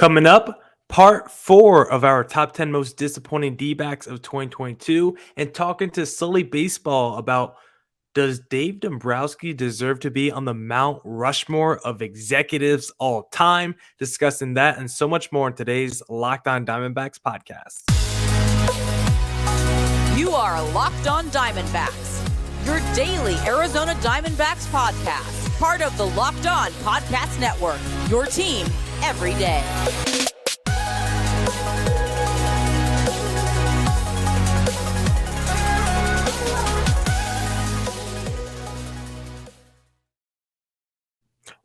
Coming up, part 4 of our top 10 most disappointing D-backs of 2022 and talking to Sully Baseball about does Dave Dombrowski deserve to be on the Mount Rushmore of executives all time? Discussing that and so much more in today's Locked On Diamondbacks podcast. You are Locked On Diamondbacks, your daily Arizona Diamondbacks podcast, part of the Locked On Podcast Network, your team every day.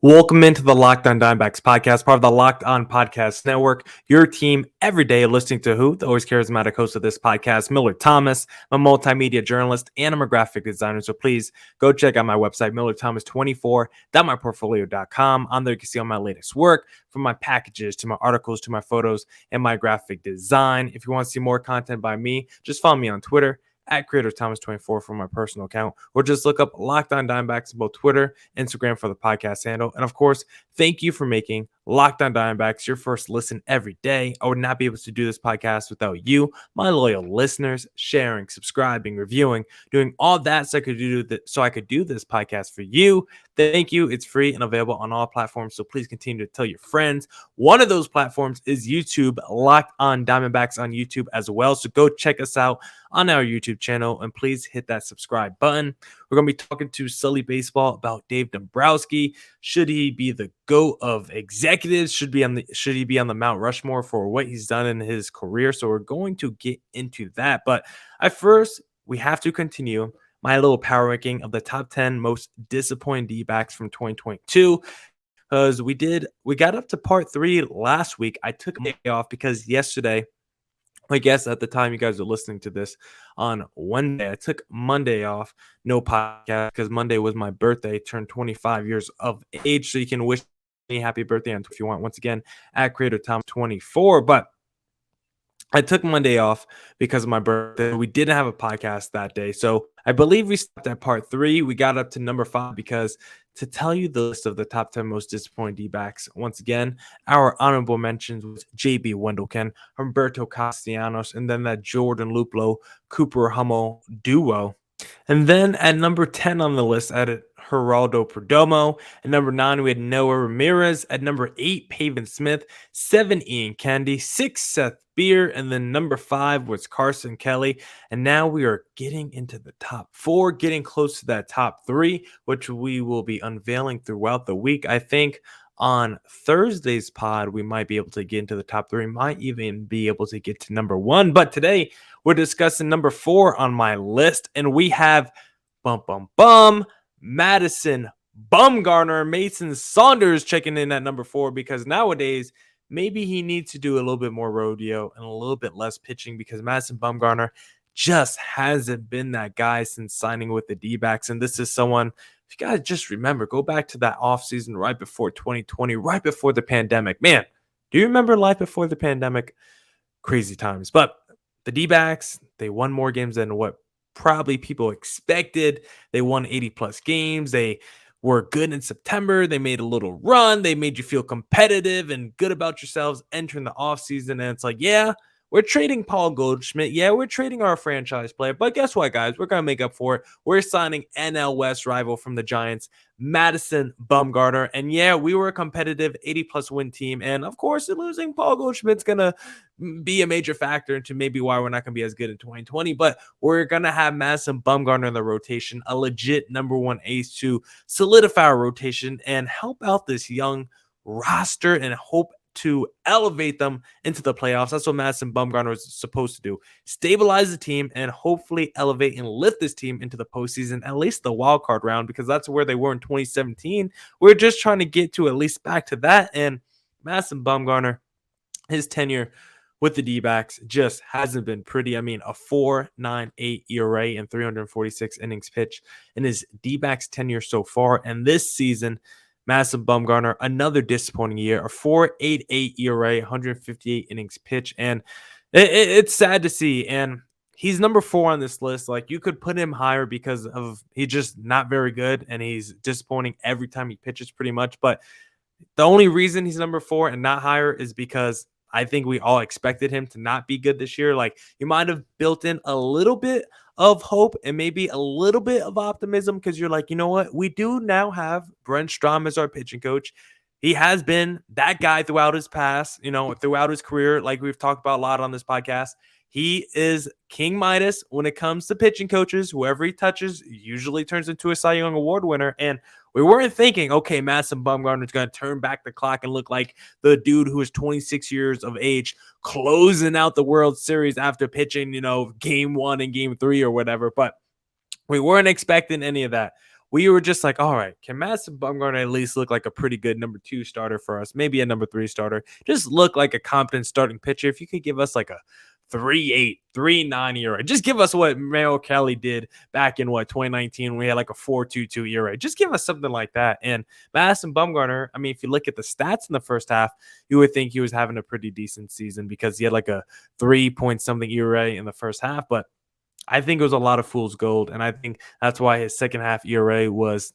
Welcome into the Locked On Diamondbacks podcast, part of the Locked On Podcast Network, your team every day listening to who? The always charismatic host of this podcast, Millard Thomas. I'm a multimedia journalist and I'm a graphic designer, so please go check out my website, millardthomas24.myportfolio.com. On there you can see all my latest work, from my packages to my articles to my photos and my graphic design. If you want to see more content by me, just follow me on Twitter at CreatorThomas24 for my personal account, or just look up Locked On Diamondbacks on both Twitter, Instagram for the podcast handle. And of course, thank you for making Locked On Diamondbacks your first listen every day. I would not be able to do this podcast without you, my loyal listeners, sharing, subscribing, reviewing, doing all that so I could do this podcast for you. Thank you. It's free and available on all platforms, so please continue to tell your friends. One of those platforms is YouTube, Locked On Diamondbacks on YouTube as well. So go check us out on our YouTube channel and please hit that subscribe button. We're going to be talking to Sully Baseball about Dave Dombrowski. Should he be the GOAT of executives? Should he be on the Mount Rushmore for what he's done in his career? So we're going to get into that. But at first, we have to continue my little power ranking of the top 10 most disappointing D-backs from 2022. Because we got up to part 3 last week. I took a day off because yesterday, I guess at the time you guys are listening to this on Wednesday, I took Monday off, no podcast, because Monday was my birthday, turned 25 years of age. So you can wish me happy birthday if you want, once again, at CreatorTom24. But I took Monday off because of my birthday. We didn't have a podcast that day. So I believe we stopped at part 3. We got up to number 5 because to tell you the list of the top 10 most disappointing D-backs, once again, our honorable mentions was J.B. Wendelken, Humberto Castellanos, and then that Jordan Luplow, Cooper Hummel duo. And then at number 10 on the list, I added Geraldo Perdomo. At number 9, we had Noah Ramirez. At number 8, Pavin Smith. 7, Ian Candy. 6, Seth Beer. And then number 5 was Carson Kelly. And now we are getting into the top 4, getting close to that top 3, which we will be unveiling throughout the week. I think on Thursday's pod, we might be able to get into the top 3, might even be able to get to number 1. But today, we're discussing number 4 on my list, and we have Madison Bumgarner, Mason Saunders checking in at number 4, because nowadays, maybe he needs to do a little bit more rodeo and a little bit less pitching, because Madison Bumgarner just hasn't been that guy since signing with the D-backs. And this is someone, if you guys just remember, go back to that offseason right before 2020, right before the pandemic. Man, do you remember life before the pandemic? Crazy times. But the D-backs, they won more games than what probably people expected. They won 80-plus games. They were good in September. They made a little run. They made you feel competitive and good about yourselves entering the offseason. And it's like, yeah, we're trading Paul Goldschmidt. Yeah, we're trading our franchise player. But guess what, guys? We're going to make up for it. We're signing NL West rival from the Giants, Madison Bumgarner. And yeah, we were a competitive 80-plus win team. And of course, losing Paul Goldschmidt's going to be a major factor into maybe why we're not going to be as good in 2020. But we're going to have Madison Bumgarner in the rotation, a legit number 1 ace to solidify our rotation and help out this young roster and hope to elevate them into the playoffs. That's what Madison Bumgarner is supposed to do. Stabilize the team and hopefully elevate and lift this team into the postseason, at least the wild card round, because that's where they were in 2017. We're just trying to get to at least back to that. And Madison Bumgarner, his tenure with the D-backs just hasn't been pretty. I mean, a 4.98 ERA and 346 innings pitched in his D-backs tenure so far. And this season, Madison Bumgarner, another disappointing year, a 4.88 ERA, 158 innings pitched, and it's sad to see. And he's number 4 on this list. Like, you could put him higher because of he's just not very good, and he's disappointing every time he pitches pretty much. But The only reason he's number 4 and not higher is because I think we all expected him to not be good this year. Like, you might have built in a little bit of hope and maybe a little bit of optimism because you're like, you know what? We do now have Brent Strom as our pitching coach. He has been that guy throughout his past, throughout his career, like we've talked about a lot on this podcast. He is King Midas when it comes to pitching coaches. Whoever he touches usually turns into a Cy Young Award winner. And we weren't thinking, okay, Madison Bumgarner is going to turn back the clock and look like the dude who is 26 years of age, closing out the World Series after pitching, game 1 and game 3 or whatever. But we weren't expecting any of that. We were just like, all right, can Madison Bumgarner at least look like a pretty good number 2 starter for us? Maybe a number 3 starter. Just look like a competent starting pitcher. If you could give us like a 3.8, 3.9 ERA. Just give us what Merrill Kelly did back in 2019 when we had like a 4.22 ERA. Just give us something like that. And Madison Bumgarner, I mean, if you look at the stats in the first half, you would think he was having a pretty decent season because he had like a 3-point-something ERA in the first half. But I think it was a lot of fool's gold. And I think that's why his second half ERA was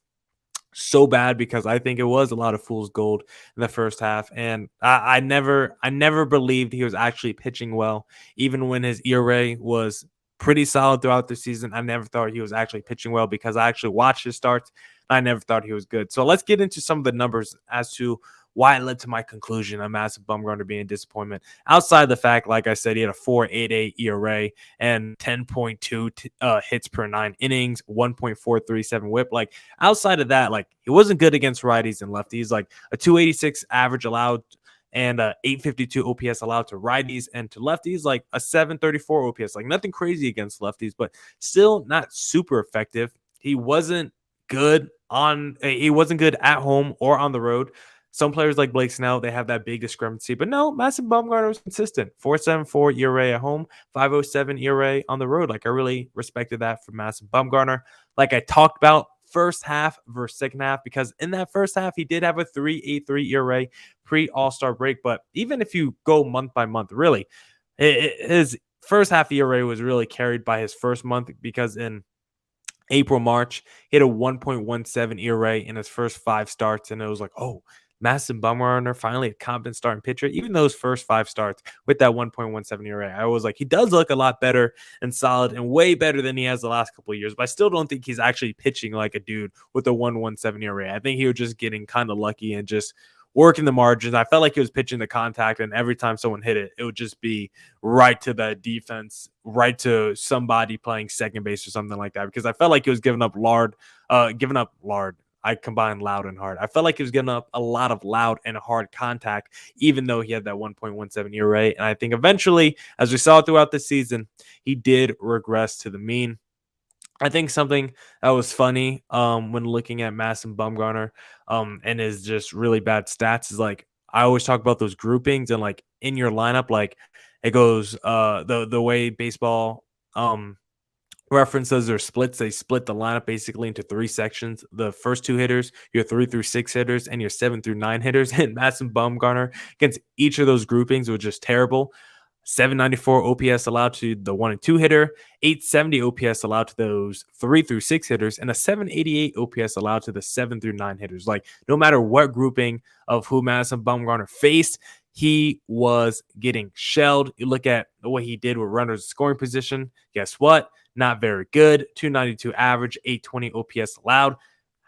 so bad, because I think it was a lot of fool's gold in the first half. And I never believed he was actually pitching well, even when his ERA was pretty solid throughout the season. I never thought he was actually pitching well because I actually watched his starts. I never thought he was good. So let's get into some of the numbers as to why it led to my conclusion on Madison Bumgarner being a disappointment. Outside the fact, like I said, he had a 4.88 ERA and 10.2 hits per 9 innings, 1.437 WHIP. Like, outside of that, like, he wasn't good against righties and lefties. Like, a 286 average allowed and a 852 OPS allowed to righties, and to lefties, like a 734 OPS. Like, nothing crazy against lefties, but still not super effective. He wasn't good at home or on the road. Some players like Blake Snell, they have that big discrepancy. But no, Madison Bumgarner was consistent. 4.74 ERA at home, 5.07 ERA on the road. Like, I really respected that from Madison Bumgarner. Like I talked about, first half versus second half, because in that first half, he did have a 3.83 ERA pre-All-Star break. But even if you go month by month, really, his first half ERA was really carried by his first month, because in April, March, he had a 1.17 ERA in his first 5 starts. And it was like, oh, Madison Bumgarner, finally a competent starting pitcher. Even those first 5 starts with that 1.17 ERA, I was like, he does look a lot better and solid and way better than he has the last couple of years. But I still don't think he's actually pitching like a dude with a 1.17 ERA. I think he was just getting kind of lucky and just working the margins. I felt like he was pitching the contact, and every time someone hit it, it would just be right to the defense, right to somebody playing second base or something like that. Because I felt like he was giving up lard. I combined loud and hard. I felt like he was giving up a lot of loud and hard contact, even though he had that 1.17 ERA. And I think eventually, as we saw throughout the season, he did regress to the mean. I think something that was funny when looking at Madison Bumgarner and his just really bad stats is, like, I always talk about those groupings, and like in your lineup, like it goes the way baseball references or splits, they split the lineup basically into 3 sections. The first 2 hitters, your 3 through 6 hitters, and your 7 through 9 hitters. And Madison Bumgarner against each of those groupings was just terrible. 794 OPS allowed to the 1 and 2 hitter, 870 OPS allowed to those 3 through 6 hitters, and a 788 OPS allowed to the 7 through 9 hitters. Like, no matter what grouping of who Madison Bumgarner faced, he was getting shelled. You look at what he did with runners in scoring position. Guess what? Not very good. 292 average, 820 OPS allowed.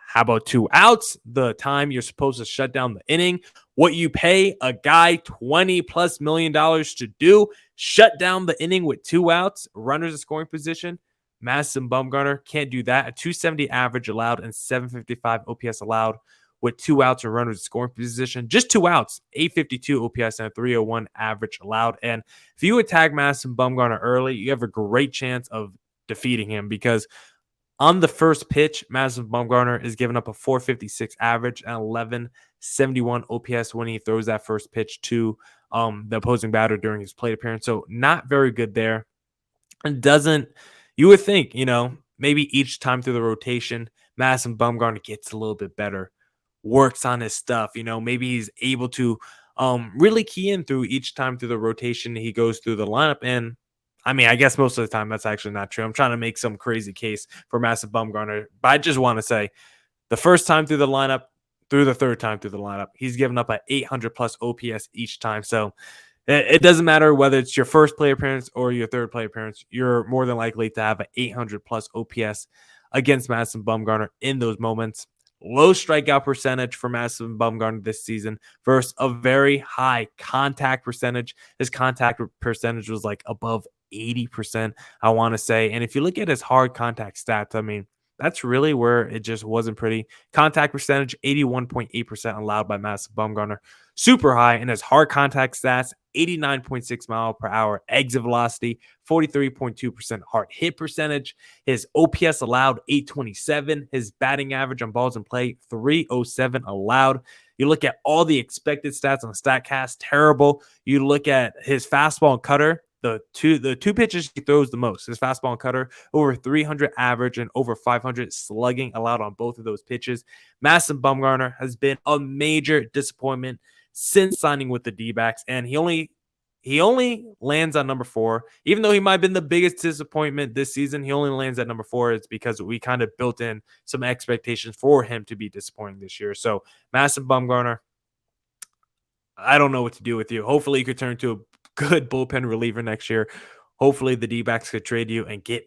How about 2 outs? The time you're supposed to shut down the inning. What you pay a guy $20+ million to do, shut down the inning with 2 outs, runners in scoring position. Madison Bumgarner can't do that. A 270 average allowed and 755 OPS allowed with 2 outs or runners in scoring position. Just 2 outs, 852 OPS and a 301 average allowed. And if you attack Madison Bumgarner early, you have a great chance of defeating him, because on the first pitch, Madison Bumgarner is giving up a 456 average and 1171 OPS when he throws that first pitch to the opposing batter during his plate appearance. So not very good there. And you would think, maybe each time through the rotation, Madison Bumgarner gets a little bit better, works on his stuff. Maybe he's able to really key in through each time through the rotation he goes through the lineup. And I mean, I guess most of the time that's actually not true. I'm trying to make some crazy case for Madison Bumgarner, but I just want to say the first time through the lineup, through the third time through the lineup. He's given up an 800 plus OPS each time. So it doesn't matter whether it's your first play appearance or your third play appearance. You're more than likely to have an 800 plus OPS against Madison Bumgarner in those moments. Low strikeout percentage for Madison Bumgarner this season versus a very high contact percentage. His contact percentage was like above 80%, I want to say. And if you look at his hard contact stats, I mean, that's really where it just wasn't pretty. Contact percentage, 81.8% allowed by Madison Bumgarner. Super high in his hard contact stats, 89.6 mile per hour exit velocity, 43.2% hard hit percentage. His OPS allowed, 827. His batting average on balls in play, 307 allowed. You look at all the expected stats on StatCast, terrible. You look at his fastball and cutter, the two pitches he throws the most. His fastball and cutter, over 300 average and over 500 slugging allowed on both of those pitches. Madison Bumgarner has been a major disappointment since signing with the D-backs, and he only lands on number 4. Even though he might have been the biggest disappointment this season, he only lands at number 4. It's because we kind of built in some expectations for him to be disappointing this year. So Madison Bumgarner, I don't know what to do with you. Hopefully you could turn to a good bullpen reliever next year. Hopefully the D-backs could trade you and get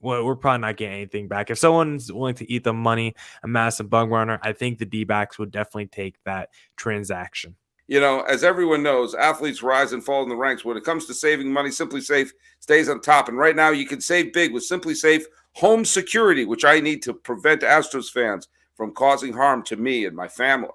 we're probably not getting anything back. If someone's willing to eat the money, a Madison Bumgarner, I think the D-backs would definitely take that transaction. You know, as everyone knows, athletes rise and fall in the ranks. When it comes to saving money, Simply Safe stays on top. And right now you can save big with Simply Safe Home Security, which I need to prevent Astros fans from causing harm to me and my family.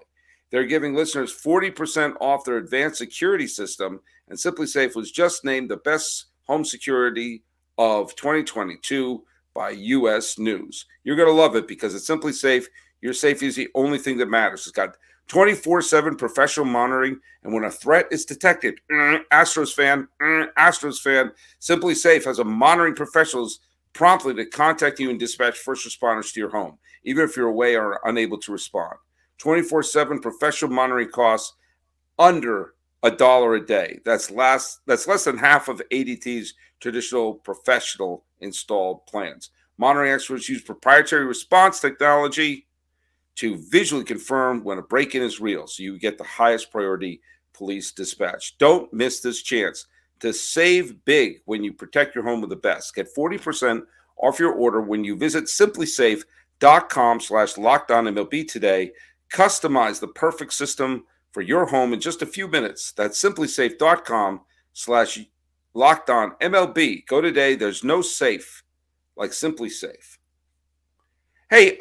They're giving listeners 40% off their advanced security system, and Simply Safe was just named the best home security of 2022 by U.S. News. You're going to love it because it's Simply Safe. Your safety is the only thing that matters. It's got 24/7 professional monitoring, and when a threat is detected, Astros fan, Simply Safe has a monitoring professionals promptly to contact you and dispatch first responders to your home, even if you're away or unable to respond. 24/7 professional monitoring costs under $1 a day. That's less than half of ADT's traditional professional installed plans. Monitoring experts use proprietary response technology to visually confirm when a break-in is real, so you get the highest priority police dispatch. Don't miss this chance to save big when you protect your home with the best. Get 40% off your order when you visit simplysafe.com/LockedOnMLB today. Customize the perfect system for your home in just a few minutes. That's simplysafe.com/LockedOnMLB. Go today. There's no safe like Simply Safe. Hey,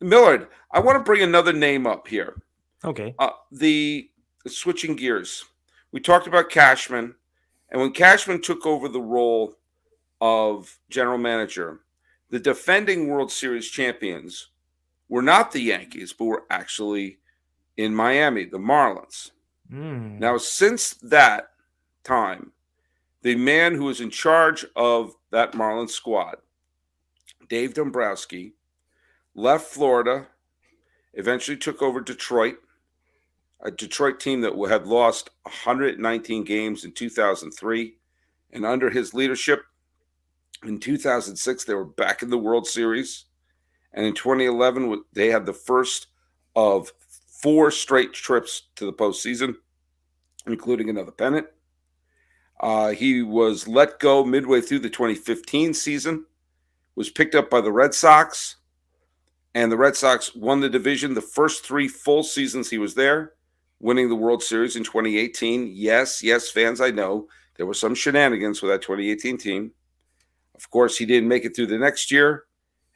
Millard, I want to bring another name up here. Okay. The switching gears. We talked about Cashman, and when Cashman took over the role of general manager, the defending World Series champions were not the Yankees, but were actually in Miami, the Marlins. Now, since that time, the man who is in charge of that Marlins squad, Dave Dombrowski, left Florida, eventually took over Detroit, a Detroit team that had lost 119 games in 2003. And under his leadership, in 2006, they were back in the World Series. And in 2011, they had the first of 4 straight trips to the postseason, including another pennant. He was let go midway through the 2015 season, was picked up by the Red Sox, and the Red Sox won the division the first 3 full seasons he was there, winning the World Series in 2018. Yes, fans, I know there were some shenanigans with that 2018 team. Of course, he didn't make it through the next year.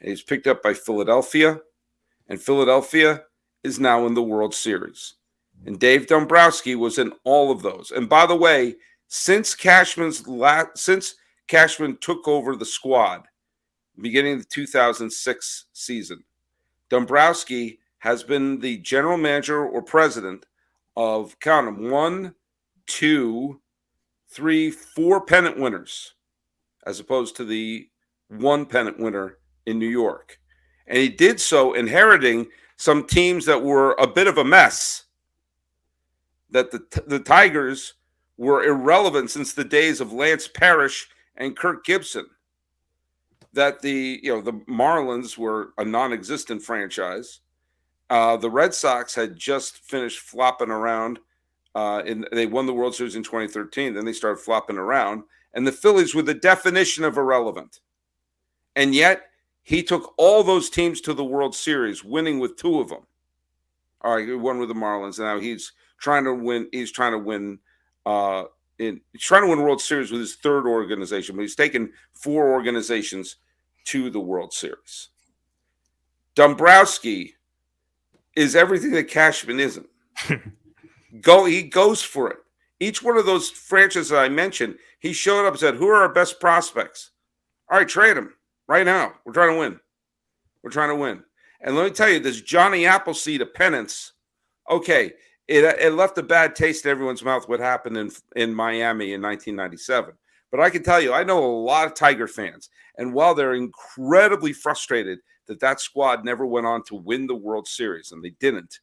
And he's picked up by Philadelphia, and Philadelphia is now in the World Series. And Dave Dombrowski was in all of those. And by the way, since Cashman took over the squad, beginning of the 2006 season, Dombrowski has been the general manager or president of, count them, 1, 2, 3, 4 pennant winners, as opposed to the 1 pennant winner in New York. And he did so inheriting some teams that were a bit of a mess, that the Tigers were irrelevant since the days of Lance Parrish and Kirk Gibson, that the Marlins were a non-existent franchise, The Red Sox had just finished flopping around. They won the World Series in 2013. Then they started flopping around. And the Phillies were the definition of irrelevant. And yet, he took all those teams to the World Series, winning with 2 of them. All right, he won with the Marlins. And now he's trying to win. He's trying to win World Series with his 3rd organization. But he's taken 4 organizations to the World Series. Dombrowski is everything that Cashman isn't. He goes for it. Each one of those franchises that I mentioned, he showed up and said, "Who are our best prospects? All right, trade them right now. We're trying to win. We're trying to win." And let me tell you, this Johnny Appleseed of penance, okay, it left a bad taste in everyone's mouth what happened in Miami in 1997. But I can tell you, I know a lot of Tiger fans. And while they're incredibly frustrated that squad never went on to win the World Series, and they didn't,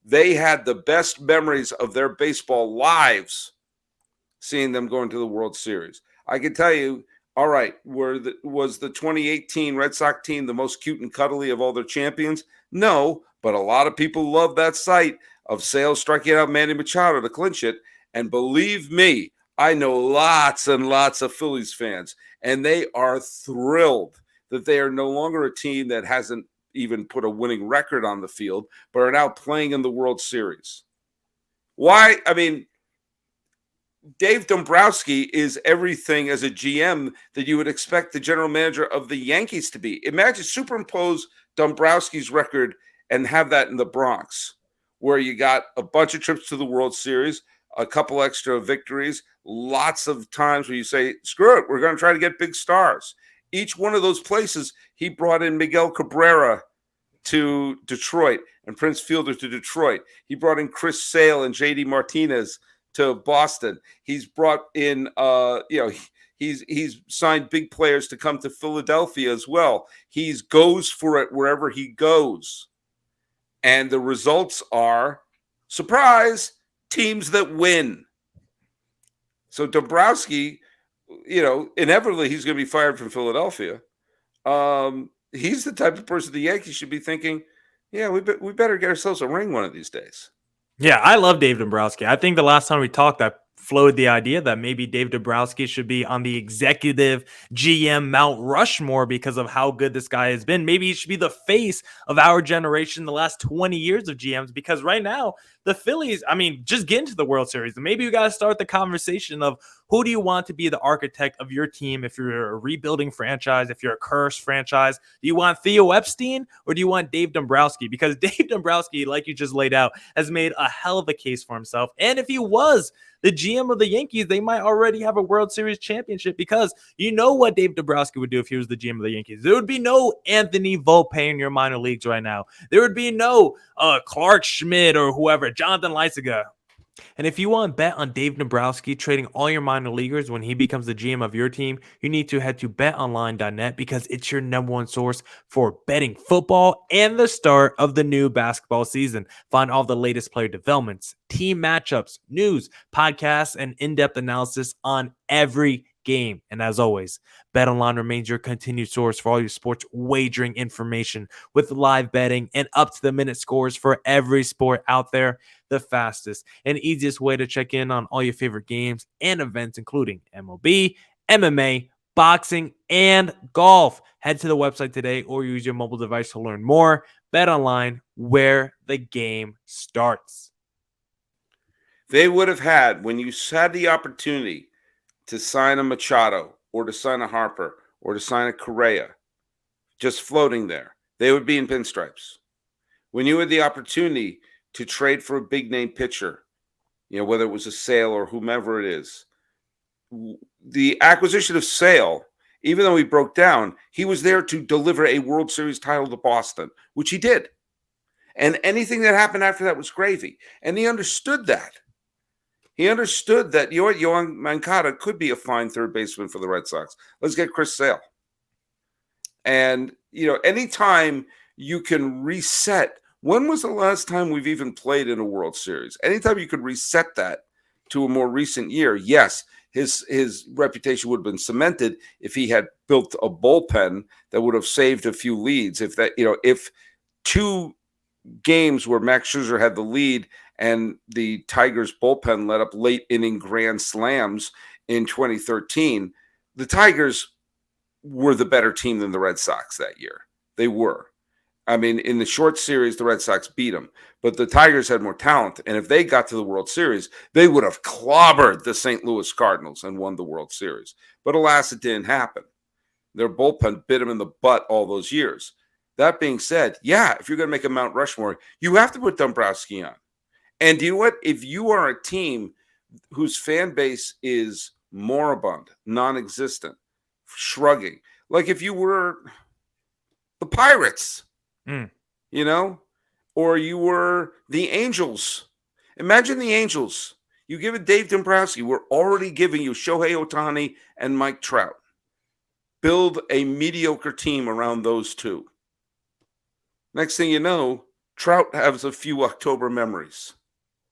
they had the best memories of their baseball lives seeing them going to the World Series. I can tell you, all right, was the 2018 Red Sox team the most cute and cuddly of all their champions? No, but a lot of people love that sight of Sale striking out Manny Machado to clinch it. And believe me, I know lots and lots of Phillies fans, and they are thrilled that they are no longer a team that hasn't even put a winning record on the field, but are now playing in the World Series. Why? I mean, Dave Dombrowski is everything as a GM that you would expect the general manager of the Yankees to be. Imagine superimpose Dombrowski's record and have that in the Bronx, where you got a bunch of trips to the World Series, a couple extra victories, lots of times where you say, screw it, we're going to try to get big stars. Each one of those places, he brought in Miguel Cabrera to Detroit and Prince Fielder to Detroit. He brought in Chris Sale and J.D. Martinez to Boston. He's brought in, he's signed big players to come to Philadelphia as well. He goes for it wherever he goes. And the results are, surprise, teams that win. So Dombrowski, inevitably he's going to be fired from Philadelphia. He's the type of person the Yankees should be thinking, yeah, we better get ourselves a ring one of these days. Yeah, I love Dave Dombrowski. I think the last time we talked, I floated the idea that maybe Dave Dombrowski should be on the executive GM Mount Rushmore because of how good this guy has been. Maybe he should be the face of our generation the last 20 years of GMs, because right now, the Phillies, just get into the World Series. Maybe you got to start the conversation of who do you want to be the architect of your team if you're a rebuilding franchise, if you're a cursed franchise? Do you want Theo Epstein or do you want Dave Dombrowski? Because Dave Dombrowski, like you just laid out, has made a hell of a case for himself. And if he was the GM of the Yankees, they might already have a World Series championship, because you know what Dave Dombrowski would do if he was the GM of the Yankees. There would be no Anthony Volpe in your minor leagues right now. There would be no Clark Schmidt or whoever, Jonathan Leisiga. And if you want to bet on Dave Dombrowski trading all your minor leaguers when he becomes the GM of your team, you need to head to betonline.net, because it's your number one source for betting football and the start of the new basketball season. Find all the latest player developments, team matchups, news, podcasts, and in-depth analysis on every game. And as always, BetOnline remains your continued source for all your sports wagering information, with live betting and up-to-the-minute scores for every sport out there. The fastest and easiest way to check in on all your favorite games and events, including MLB, MMA, boxing, and golf. Head to the website today or use your mobile device to learn more. BetOnline, where the game starts. They would have had, when you had the opportunity to sign a Machado or to sign a Harper or to sign a Correa, just floating there, they would be in pinstripes. When you had the opportunity to trade for a big name pitcher, whether it was a Sale or whomever it is, the acquisition of Sale, even though he broke down, he was there to deliver a World Series title to Boston, which he did. And anything that happened after that was gravy. And he understood that. He understood that Yohan Moncada could be a fine third baseman for the Red Sox. Let's get Chris Sale. And, anytime you can reset. When was the last time we've even played in a World Series? Anytime you could reset that to a more recent year, yes, his reputation would have been cemented if he had built a bullpen that would have saved a few leads. If 2 games where Max Scherzer had the lead and the Tigers bullpen let up late inning grand slams in 2013, the Tigers were the better team than the Red Sox that year. They were. I mean, in the short series, the Red Sox beat them, but the Tigers had more talent. And if they got to the World Series, they would have clobbered the St. Louis Cardinals and won the World Series. But alas, it didn't happen. Their bullpen bit them in the butt all those years. That being said, yeah, if you're going to make a Mount Rushmore, you have to put Dombrowski on. And you know what? If you are a team whose fan base is moribund, non-existent, shrugging, like if you were the Pirates, you know, or you were the Angels. Imagine the Angels. You give it Dave Dombrowski. We're already giving you Shohei Ohtani and Mike Trout. Build a mediocre team around those two. Next thing you know, Trout has a few October memories.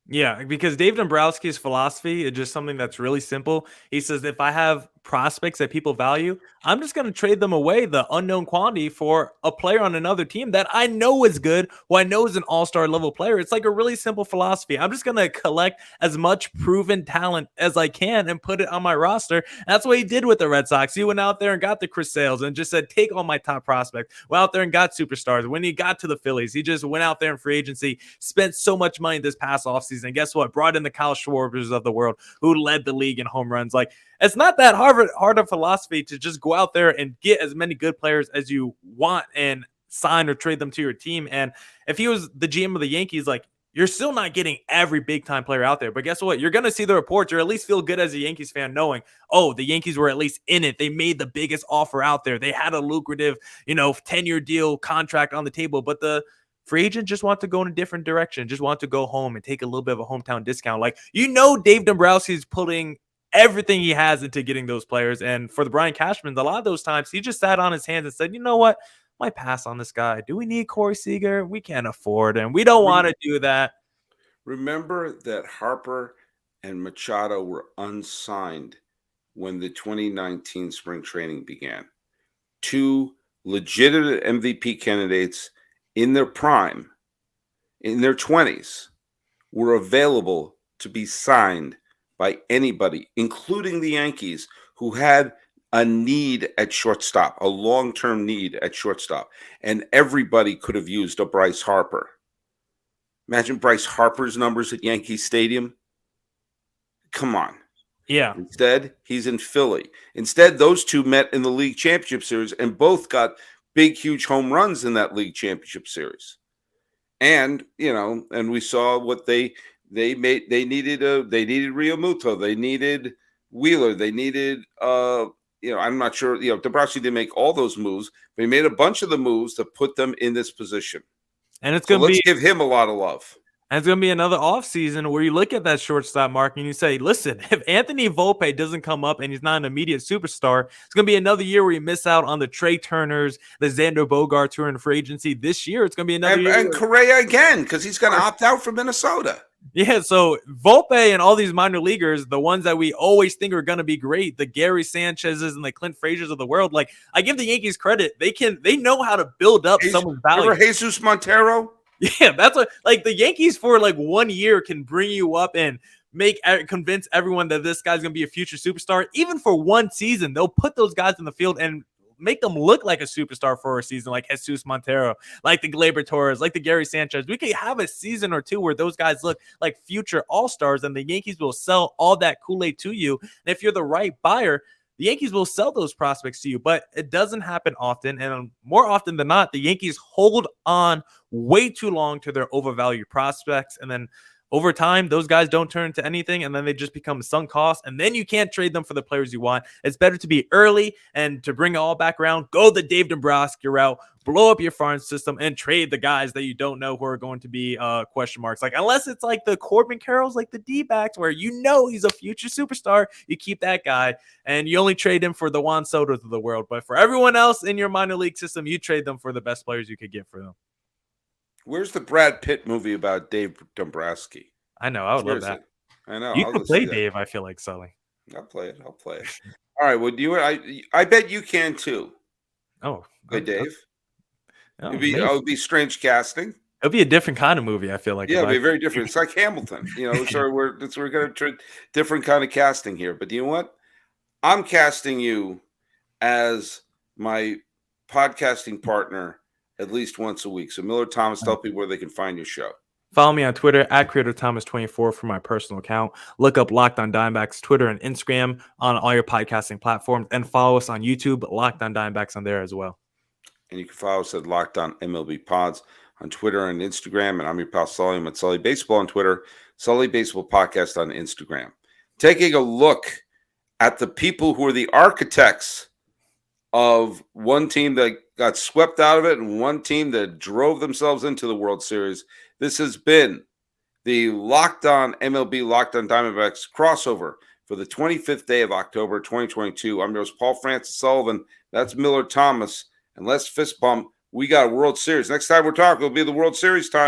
Yeah, because Dave Dombrowski's philosophy is just something that's really simple. He says, if I have prospects that people value, I'm just going to trade them away, the unknown quantity, for a player on another team that I know is good, who I know is an all-star level player. It's like a really simple philosophy. I'm just going to collect as much proven talent as I can and put it on my roster. And that's what he did with the Red Sox. He went out there and got the Chris Sales and just said, take all my top prospects. Went out there and got superstars. When he got to the Phillies, he just went out there in free agency, spent so much money this past offseason. And guess what? Brought in the Kyle Schwarbers of the world, who led the league in home runs. Like, it's not that hard of philosophy to just go out there and get as many good players as you want and sign or trade them to your team. And if he was the GM of the Yankees, like, you're still not getting every big time player out there. But guess what? You're going to see the reports, or at least feel good as a Yankees fan knowing, oh, the Yankees were at least in it. They made the biggest offer out there. They had a lucrative, 10-year deal contract on the table. But the free agent just want to go in a different direction, just want to go home and take a little bit of a hometown discount. Like, Dave Dombrowski's putting everything he has into getting those players. And for the Brian Cashmans, a lot of those times he just sat on his hands and said, you know what? Might pass on this guy. Do we need Corey Seager? We can't afford him. We don't want to do that. Remember that Harper and Machado were unsigned when the 2019 spring training began. Two legitimate MVP candidates in their prime, in their 20s, were available to be signed by anybody, including the Yankees, who had a need at shortstop, a long-term need at shortstop. And everybody could have used a Bryce Harper. Imagine Bryce Harper's numbers at Yankee Stadium. Come on. Yeah. Instead, he's in Philly. Instead, those two met in the league championship series and both got big, huge home runs in that league championship series. And, and we saw what they made. They needed Realmuto. They needed Wheeler. They needed, I'm not sure, Dombrowski didn't make all those moves, but he made a bunch of the moves to put them in this position. And it's going to let's give him a lot of love. And it's going to be another offseason where you look at that shortstop market and you say, listen, if Anthony Volpe doesn't come up and he's not an immediate superstar, it's going to be another year where you miss out on the Trey Turners, the Xander Bogaerts who are in free agency. This year, it's going to be another year. And Correa again, because he's going to opt out from Minnesota. Yeah, so Volpe and all these minor leaguers, the ones that we always think are going to be great, the Gary Sanchez's and the Clint Frazier's of the world, like, I give the Yankees credit. They know how to build up someone's value. Remember Jesus Montero? Yeah, that's what, like, the Yankees for like 1 year can bring you up and convince everyone that this guy's going to be a future superstar. Even for one season, they'll put those guys in the field and make them look like a superstar for a season, like Jesus Montero, like the Gleyber Torres, like the Gary Sanchez. We could have a season or two where those guys look like future all-stars, and the Yankees will sell all that Kool-Aid to you. And if you're the right buyer, the Yankees will sell those prospects to you, but it doesn't happen often. And more often than not, the Yankees hold on way too long to their overvalued prospects. And then over time, those guys don't turn into anything, and then they just become sunk costs, and then you can't trade them for the players you want. It's better to be early and to bring it all back around, go the Dave Dombrowski route, blow up your farm system, and trade the guys that you don't know who are going to be question marks. Like, unless it's like the Corbin Carrolls, like the D-backs, where he's a future superstar, you keep that guy, and you only trade him for the Juan Sotos of the world. But for everyone else in your minor league system, you trade them for the best players you could get for them. Where's the Brad Pitt movie about Dave Dombrowski? I know. I would love that. I know. You could play Dave, I feel like, Sully. I'll play it. All right. Well, I bet you can too. Oh. Play Dave. Oh, It would be strange casting. It'll be a different kind of movie, I feel like. Yeah, it'll be very different. It's like Hamilton, so we're going to different kind of casting here. But you know what? I'm casting you as my podcasting partner at least once a week. So Millard Thomas, tell people where they can find your show. Follow me on Twitter at CreatorThomas24 for my personal account. Look up Locked On Diamondbacks, Twitter and Instagram on all your podcasting platforms. And follow us on YouTube, Locked On Diamondbacks on there as well. And you can follow us at Locked On MLB Pods on Twitter and Instagram. And I'm your pal Sully. I'm at Sully Baseball on Twitter, Sully Baseball Podcast on Instagram. Taking a look at the people who are the architects of one team that got swept out of it and one team that drove themselves into the World Series. This has been the Locked On MLB Locked On Diamondbacks crossover for the 25th day of October 2022. I'm your host, Paul Francis Sullivan. That's Millard Thomas. And let's fist bump. We got a World Series. Next time we're talking, it'll be the World Series time.